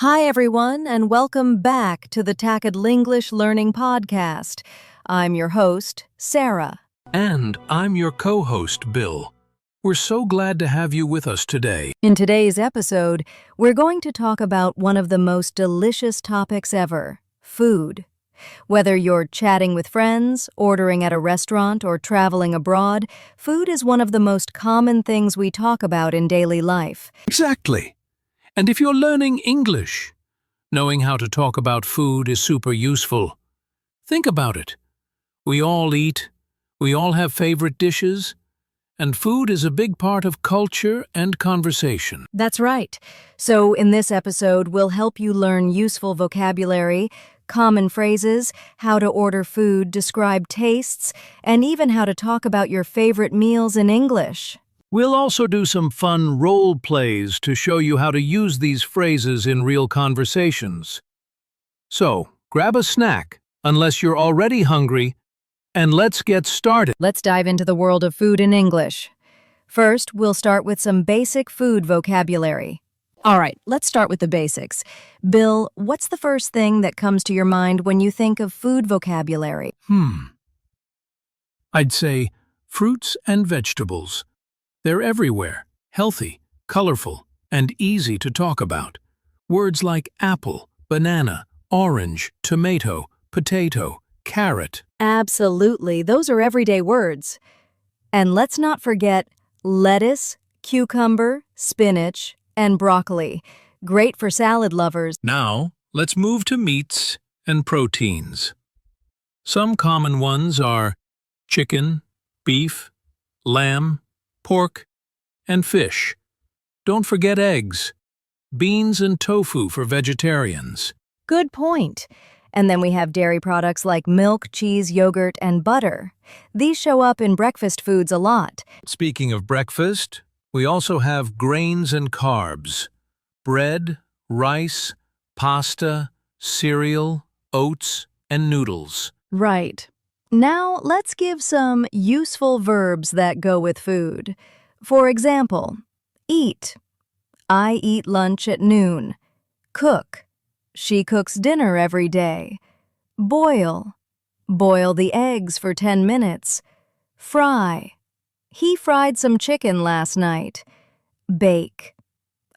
Hi, everyone, and welcome back to the Tacked-Linglish Learning Podcast. I'm your host, Sarah. And I'm your co-host, Bill. We're so glad to have you with us today. In today's episode, we're going to talk about one of the most delicious topics ever, food. Whether you're chatting with friends, ordering at a restaurant, or traveling abroad, food is one of the most common things we talk about in daily life. Exactly. And if you're learning English, knowing how to talk about food is super useful. Think about it. We all eat, we all have favorite dishes, and food is a big part of culture and conversation. That's right. So in this episode, we'll help you learn useful vocabulary, common phrases, how to order food, describe tastes, and even how to talk about your favorite meals in English. We'll also do some fun role plays to show you how to use these phrases in real conversations. So, grab a snack, unless you're already hungry, and let's get started. Let's dive into the world of food in English. First, we'll start with some basic food vocabulary. All right, let's start with the basics. Bill, what's the first thing that comes to your mind when you think of food vocabulary? I'd say fruits and vegetables. They're everywhere, healthy, colorful, and easy to talk about. Words like apple, banana, orange, tomato, potato, carrot. Absolutely, those are everyday words. And let's not forget lettuce, cucumber, spinach, and broccoli. Great for salad lovers. Now, let's move to meats and proteins. Some common ones are chicken, beef, lamb, pork, and fish. Don't forget eggs, beans and tofu for vegetarians. Good point. And then we have dairy products like milk, cheese, yogurt, and butter. These show up in breakfast foods a lot. Speaking of breakfast, we also have grains and carbs. Bread, rice, pasta, cereal, oats, and noodles. Right. Now, let's give some useful verbs that go with food. For example, eat. I eat lunch at noon. Cook. She cooks dinner every day. Boil. Boil the eggs for 10 minutes. Fry. He fried some chicken last night. Bake.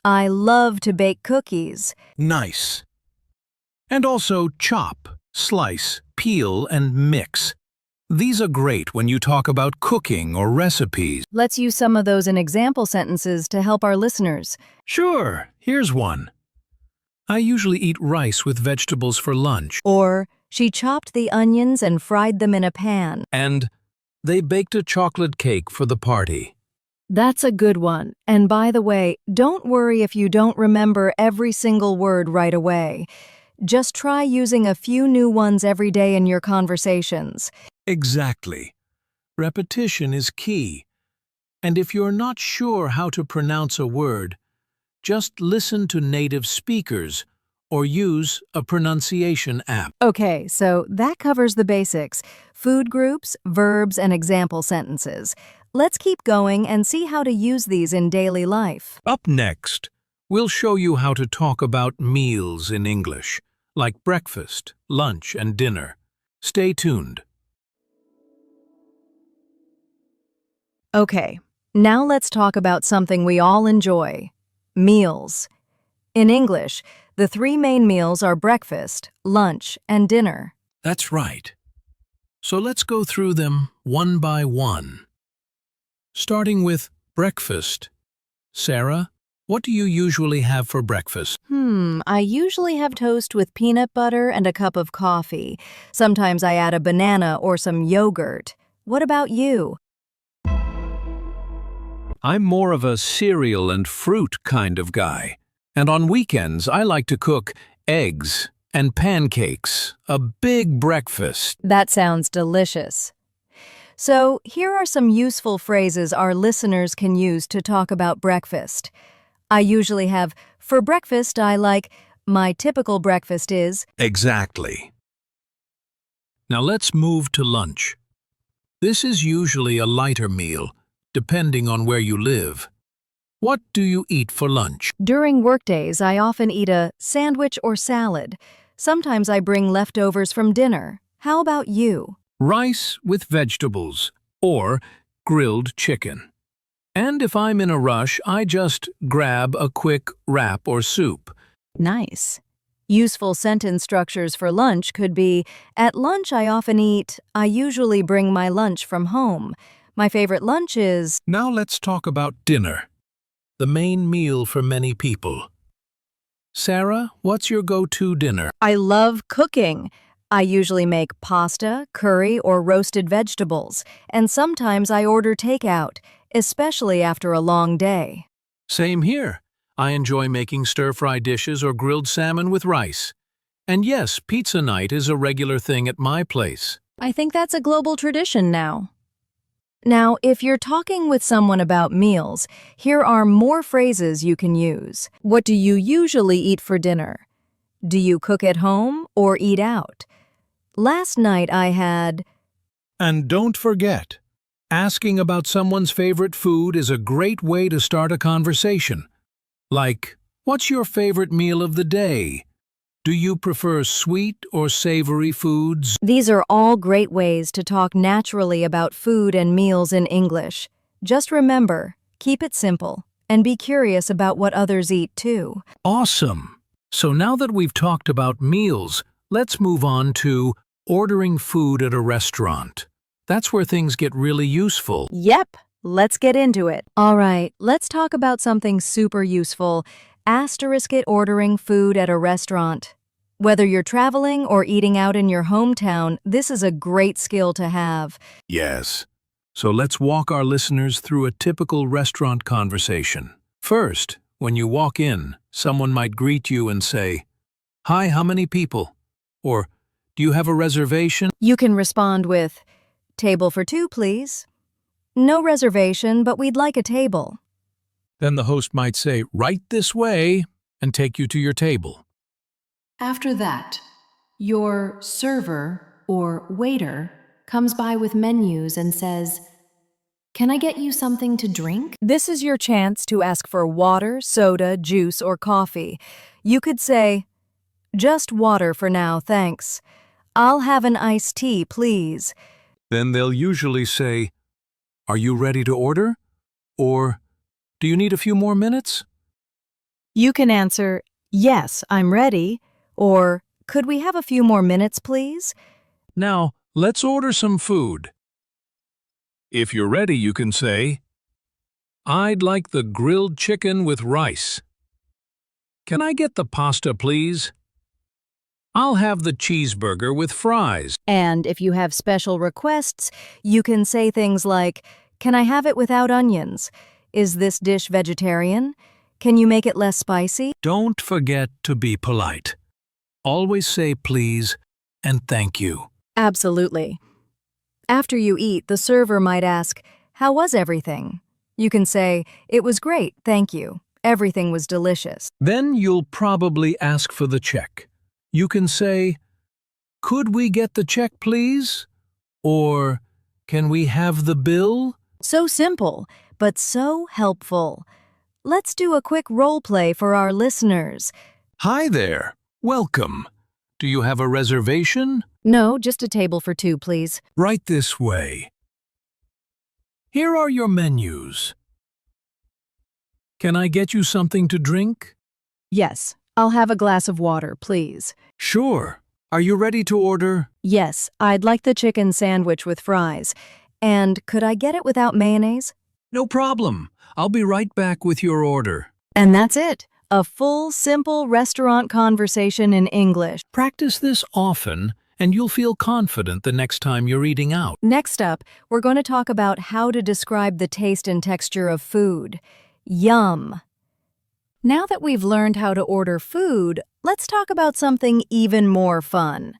I love to bake cookies. Nice. And also chop, slice, peel, and mix. These are great when you talk about cooking or recipes. Let's use some of those in example sentences to help our listeners. Sure, here's one. I usually eat rice with vegetables for lunch. Or, she chopped the onions and fried them in a pan. And they baked a chocolate cake for the party. That's a good one. And by the way, don't worry if you don't remember every single word right away. Just try using a few new ones every day in your conversations. Exactly. Repetition is key. And if you're not sure how to pronounce a word, just listen to native speakers or use a pronunciation app. Okay, so that covers the basics: food groups, verbs, and example sentences. Let's keep going and see how to use these in daily life. Up next, we'll show you how to talk about meals in English, like breakfast, lunch, and dinner. Stay tuned. Okay, now let's talk about something we all enjoy: meals. In English, the three main meals are breakfast, lunch, and dinner. That's right. So let's go through them one by one. Starting with breakfast. Sarah, what do you usually have for breakfast? I usually have toast with peanut butter and a cup of coffee. Sometimes I add a banana or some yogurt. What about you? I'm more of a cereal and fruit kind of guy. And on weekends, I like to cook eggs and pancakes, a big breakfast. That sounds delicious. So, here are some useful phrases our listeners can use to talk about breakfast. I usually have, for breakfast, I like, my typical breakfast is. Exactly. Now let's move to lunch. This is usually a lighter meal, depending on where you live. What do you eat for lunch? During workdays, I often eat a sandwich or salad. Sometimes I bring leftovers from dinner. How about you? Rice with vegetables or grilled chicken. And if I'm in a rush, I just grab a quick wrap or soup. Nice. Useful sentence structures for lunch could be, at lunch I often eat, I usually bring my lunch from home. My favorite lunch is... Now let's talk about dinner, the main meal for many people. Sarah, what's your go-to dinner? I love cooking. I usually make pasta, curry, or roasted vegetables, and sometimes I order takeout, especially after a long day. Same here. I enjoy making stir-fry dishes or grilled salmon with rice. And yes, pizza night is a regular thing at my place. I think that's a global tradition now. Now, if you're talking with someone about meals, here are more phrases you can use. What do you usually eat for dinner? Do you cook at home or eat out? Last night I had... And don't forget, asking about someone's favorite food is a great way to start a conversation. Like, what's your favorite meal of the day? Do you prefer sweet or savory foods? These are all great ways to talk naturally about food and meals in English. Just remember, keep it simple, and be curious about what others eat too. Awesome! So now that we've talked about meals, let's move on to ordering food at a restaurant. That's where things get really useful. Yep, let's get into it. All right, let's talk about something super useful. Asterisk it ordering food at a restaurant. Whether you're traveling or eating out in your hometown, this is a great skill to have. Yes. So let's walk our listeners through a typical restaurant conversation. First, when you walk in, someone might greet you and say, "Hi, how many people?" Or, "Do you have a reservation?" You can respond with, "Table for two, please." "No reservation, but we'd like a table." Then the host might say, "Right this way," and take you to your table. After that, your server or waiter comes by with menus and says, "Can I get you something to drink?" This is your chance to ask for water, soda, juice, or coffee. You could say, "Just water for now, thanks. I'll have an iced tea, please." Then they'll usually say, "Are you ready to order?" Or, "Do you need a few more minutes?" You can answer, "Yes, I'm ready," or "Could we have a few more minutes, please?" Now, let's order some food. If you're ready, you can say, "I'd like the grilled chicken with rice. Can I get the pasta, please? I'll have the cheeseburger with fries." And if you have special requests, you can say things like, "Can I have it without onions? Is this dish vegetarian? Can you make it less spicy?" Don't forget to be polite. Always say please and thank you. Absolutely. After you eat, the server might ask, "How was everything?" You can say, "It was great, thank you. Everything was delicious." Then you'll probably ask for the check. You can say, "Could we get the check, please?" Or, "Can we have the bill?" So simple, but so helpful. Let's do a quick role play for our listeners. Hi there. Welcome. Do you have a reservation? No, just a table for two, please. Right this way. Here are your menus. Can I get you something to drink? Yes, I'll have a glass of water, please. Sure. Are you ready to order? Yes, I'd like the chicken sandwich with fries. And could I get it without mayonnaise? No problem. I'll be right back with your order. And that's it. A full, simple restaurant conversation in English. Practice this often, and you'll feel confident the next time you're eating out. Next up, we're going to talk about how to describe the taste and texture of food. Yum. Now that we've learned how to order food, let's talk about something even more fun.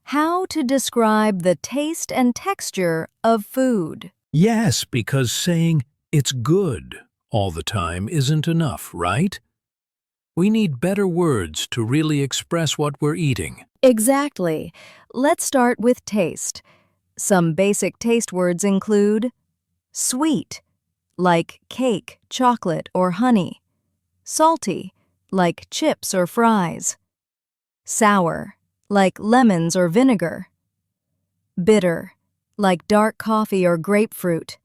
How to describe the taste and texture of food. Yes, because saying "it's good" all the time isn't enough, right? We need better words to really express what we're eating. Exactly. Let's start with taste. Some basic taste words include sweet, like cake, chocolate, or honey. Salty, like chips or fries. Sour, like lemons or vinegar. Bitter, like dark coffee or grapefruit.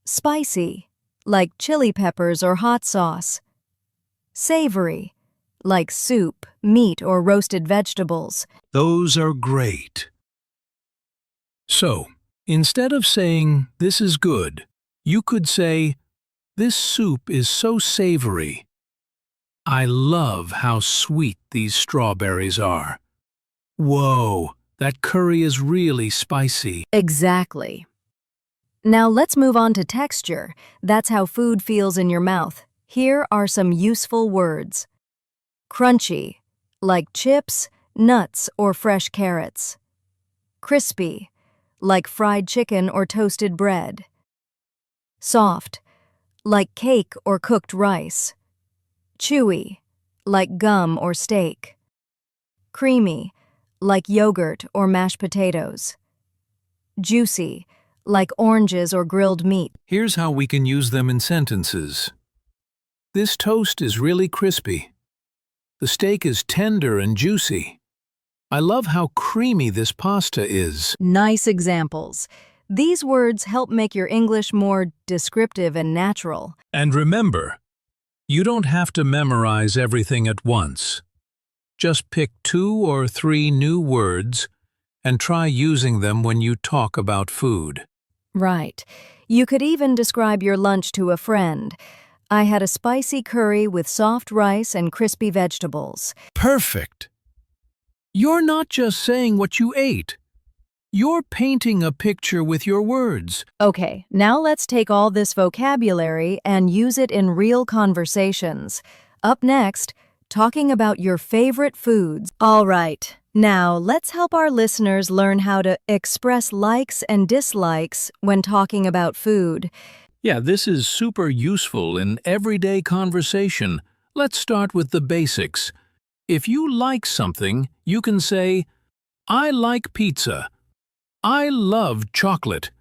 Spicy, like chili peppers or hot sauce. Savory, like soup, meat, or roasted vegetables. Those are great. So, instead of saying, "This is good," you could say, "This soup is so savory. I love how sweet these strawberries are. Whoa, that curry is really spicy." Exactly. Now let's move on to texture. That's how food feels in your mouth. Here are some useful words. Crunchy, like chips, nuts, or fresh carrots. Crispy, like fried chicken or toasted bread. Soft, like cake or cooked rice. Chewy, like gum or steak. Creamy, like yogurt or mashed potatoes. Juicy, like oranges or grilled meat. Here's how we can use them in sentences. This toast is really crispy. The steak is tender and juicy. I love how creamy this pasta is. Nice examples. These words help make your English more descriptive and natural. And remember, you don't have to memorize everything at once. Just pick 2 or 3 new words and try using them when you talk about food. Right. You could even describe your lunch to a friend. I had a spicy curry with soft rice and crispy vegetables. Perfect! You're not just saying what you ate. You're painting a picture with your words. Okay, now let's take all this vocabulary and use it in real conversations. Up next, talking about your favorite foods. All right, now let's help our listeners learn how to express likes and dislikes when talking about food. Yeah, this is super useful in everyday conversation. Let's start with the basics. If you like something, you can say, "I like pizza. I love chocolate.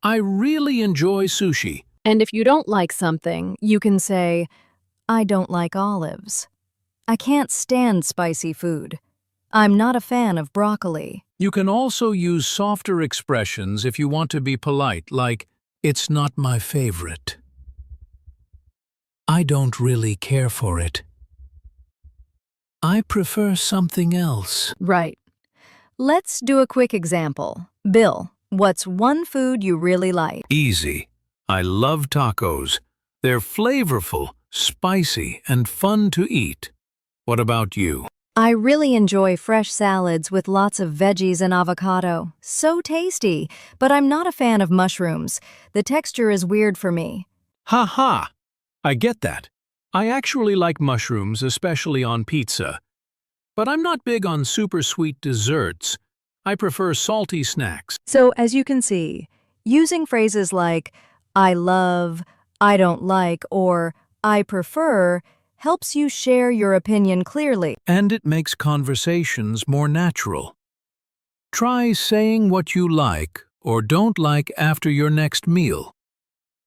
I really enjoy sushi." And if you don't like something, you can say, "I don't like olives. I can't stand spicy food. I'm not a fan of broccoli." You can also use softer expressions if you want to be polite, like, "It's not my favorite. I don't really care for it. I prefer something else." Right. Let's do a quick example. Bill, what's one food you really like? Easy. I love tacos. They're flavorful, spicy, and fun to eat. What about you? I really enjoy fresh salads with lots of veggies and avocado. So tasty, but I'm not a fan of mushrooms. The texture is weird for me. Ha ha! I get that. I actually like mushrooms, especially on pizza. But I'm not big on super sweet desserts. I prefer salty snacks. So, as you can see, using phrases like I love, I don't like, or I prefer helps you share your opinion clearly. And it makes conversations more natural. Try saying what you like or don't like after your next meal.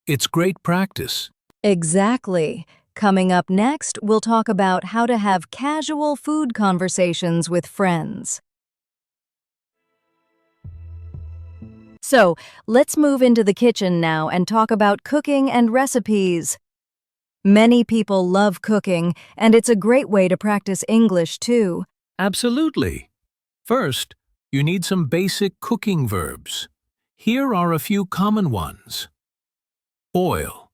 It's great practice. Exactly. Coming up next, we'll talk about how to have casual food conversations with friends. So, let's move into the kitchen now and talk about cooking and recipes. Many people love cooking, and it's a great way to practice English too. Absolutely. First, you need some basic cooking verbs. Here are a few common ones. Boil,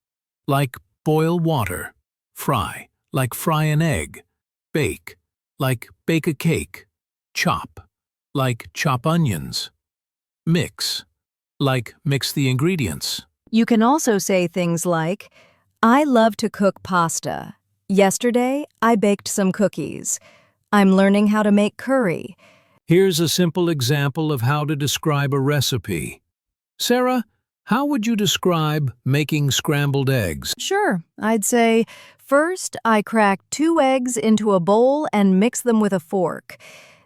like boil water. Fry, like fry an egg. Bake, like bake a cake. Chop, like chop onions. Mix, like mix the ingredients. You can also say things like, I love to cook pasta. Yesterday, I baked some cookies. I'm learning how to make curry. Here's a simple example of how to describe a recipe. Sarah, how would you describe making scrambled eggs? Sure, I'd say, first I crack 2 eggs into a bowl and mix them with a fork.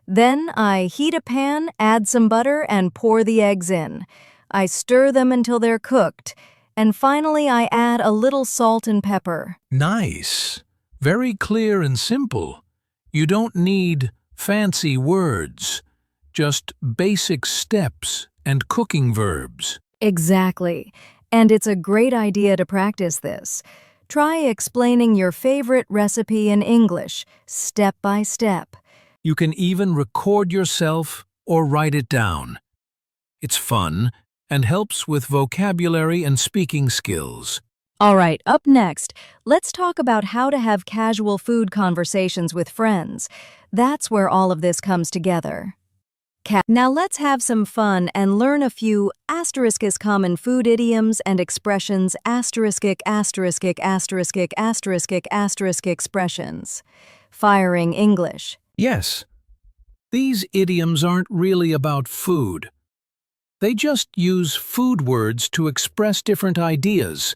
Then I heat a pan, add some butter, and pour the eggs in. I stir them until they're cooked. And finally, I add a little salt and pepper. Nice. Very clear and simple. You don't need fancy words, just basic steps and cooking verbs. Exactly. And it's a great idea to practice this. Try explaining your favorite recipe in English, step by step. You can even record yourself or write it down. It's fun and helps with vocabulary and speaking skills. All right, up next, let's talk about how to have casual food conversations with friends. That's where all of this comes together. Now let's have some fun and learn a few *is common food idioms and expressions expressions. Firing English. Yes, these idioms aren't really about food. They just use food words to express different ideas.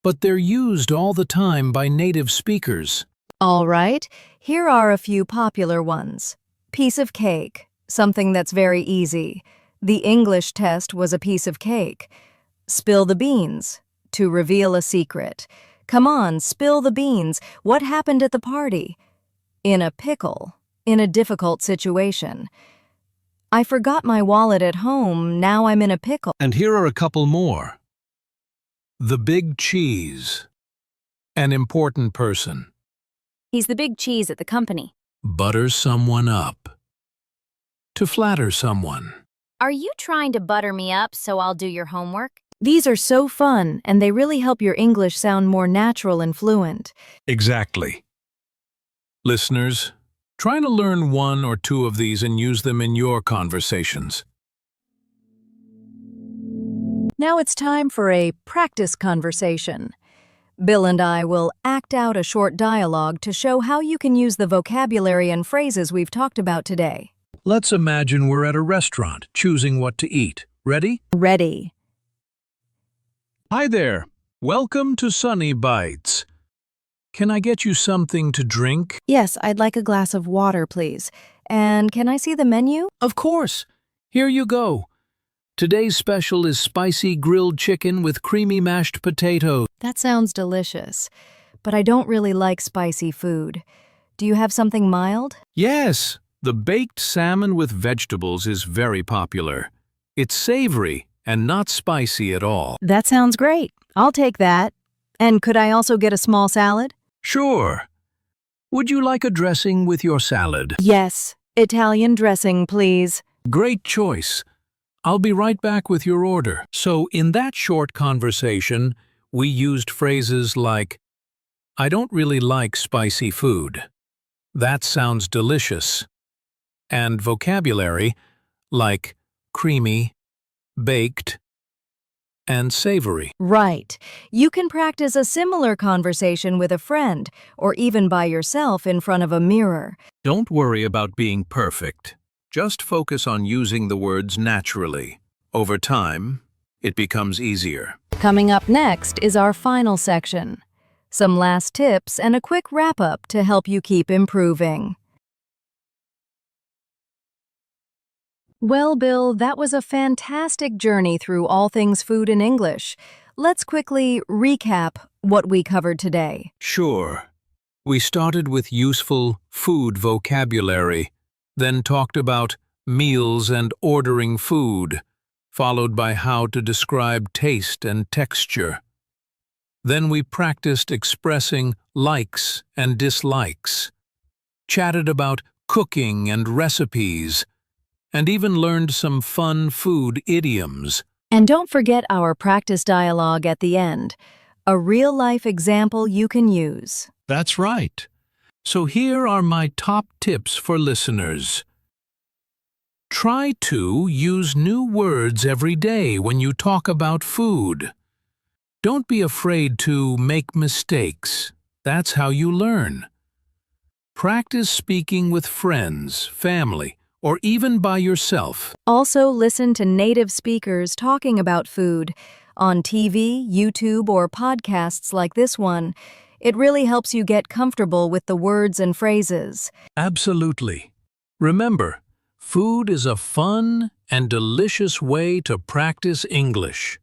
But they're used all the time by native speakers. All right, here are a few popular ones. Piece of cake, something that's very easy. The English test was a piece of cake. Spill the beans, to reveal a secret. Come on, spill the beans. What happened at the party? In a pickle, in a difficult situation. I forgot my wallet at home, now I'm in a pickle. And here are a couple more. The big cheese. An important person. He's the big cheese at the company. Butter someone up. To flatter someone. Are you trying to butter me up so I'll do your homework? These are so fun, and they really help your English sound more natural and fluent. Exactly. Listeners, try to learn one or two of these and use them in your conversations. Now it's time for a practice conversation. Bill and I will act out a short dialogue to show how you can use the vocabulary and phrases we've talked about today. Let's imagine we're at a restaurant, choosing what to eat. Ready? Ready. Hi there. Welcome to Sunny Bites. Can I get you something to drink? Yes, I'd like a glass of water, please. And can I see the menu? Of course. Here you go. Today's special is spicy grilled chicken with creamy mashed potatoes. That sounds delicious, but I don't really like spicy food. Do you have something mild? Yes, the baked salmon with vegetables is very popular. It's savory and not spicy at all. That sounds great. I'll take that. And could I also get a small salad? Sure. Would you like a dressing with your salad? Yes, Italian dressing, please. Great choice. I'll be right back with your order. So in that short conversation, we used phrases like, I don't really like spicy food. That sounds delicious. And vocabulary like creamy, baked, and savory. Right. You can practice a similar conversation with a friend or even by yourself in front of a mirror. Don't worry about being perfect. Just focus on using the words naturally. Over time, it becomes easier. Coming up next is our final section. Some last tips and a quick wrap-up to help you keep improving. Well, Bill, that was a fantastic journey through all things food in English. Let's quickly recap what we covered today. Sure. We started with useful food vocabulary, then talked about meals and ordering food, followed by how to describe taste and texture. Then we practiced expressing likes and dislikes, chatted about cooking and recipes, and even learned some fun food idioms. And don't forget our practice dialogue at the end, a real-life example you can use. That's right. So here are my top tips for listeners. Try to use new words every day when you talk about food. Don't be afraid to make mistakes. That's how you learn. Practice speaking with friends, family, or even by yourself. Also, listen to native speakers talking about food on TV, YouTube, or podcasts like this one. It really helps you get comfortable with the words and phrases. Absolutely. Remember, food is a fun and delicious way to practice English.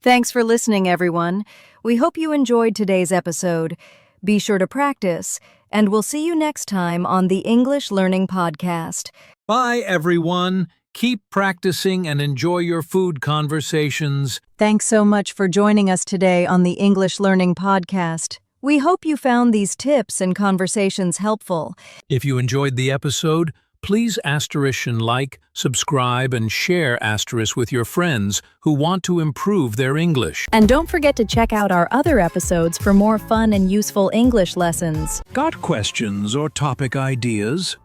Thanks for listening, everyone. We hope you enjoyed today's episode. Be sure to practice, and we'll see you next time on the English Learning Podcast. Bye, everyone. Keep practicing and enjoy your food conversations. Thanks so much for joining us today on the English Learning Podcast. We hope you found these tips and conversations helpful. If you enjoyed the episode, please like, subscribe, and share with your friends who want to improve their English. And don't forget to check out our other episodes for more fun and useful English lessons. Got questions or topic ideas?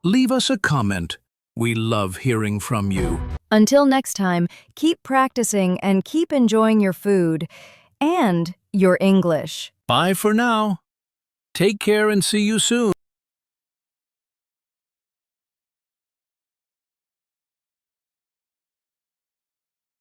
Leave us a comment. We love hearing from you. Until next time, keep practicing and keep enjoying your food and your English. Bye for now. Take care and see you soon.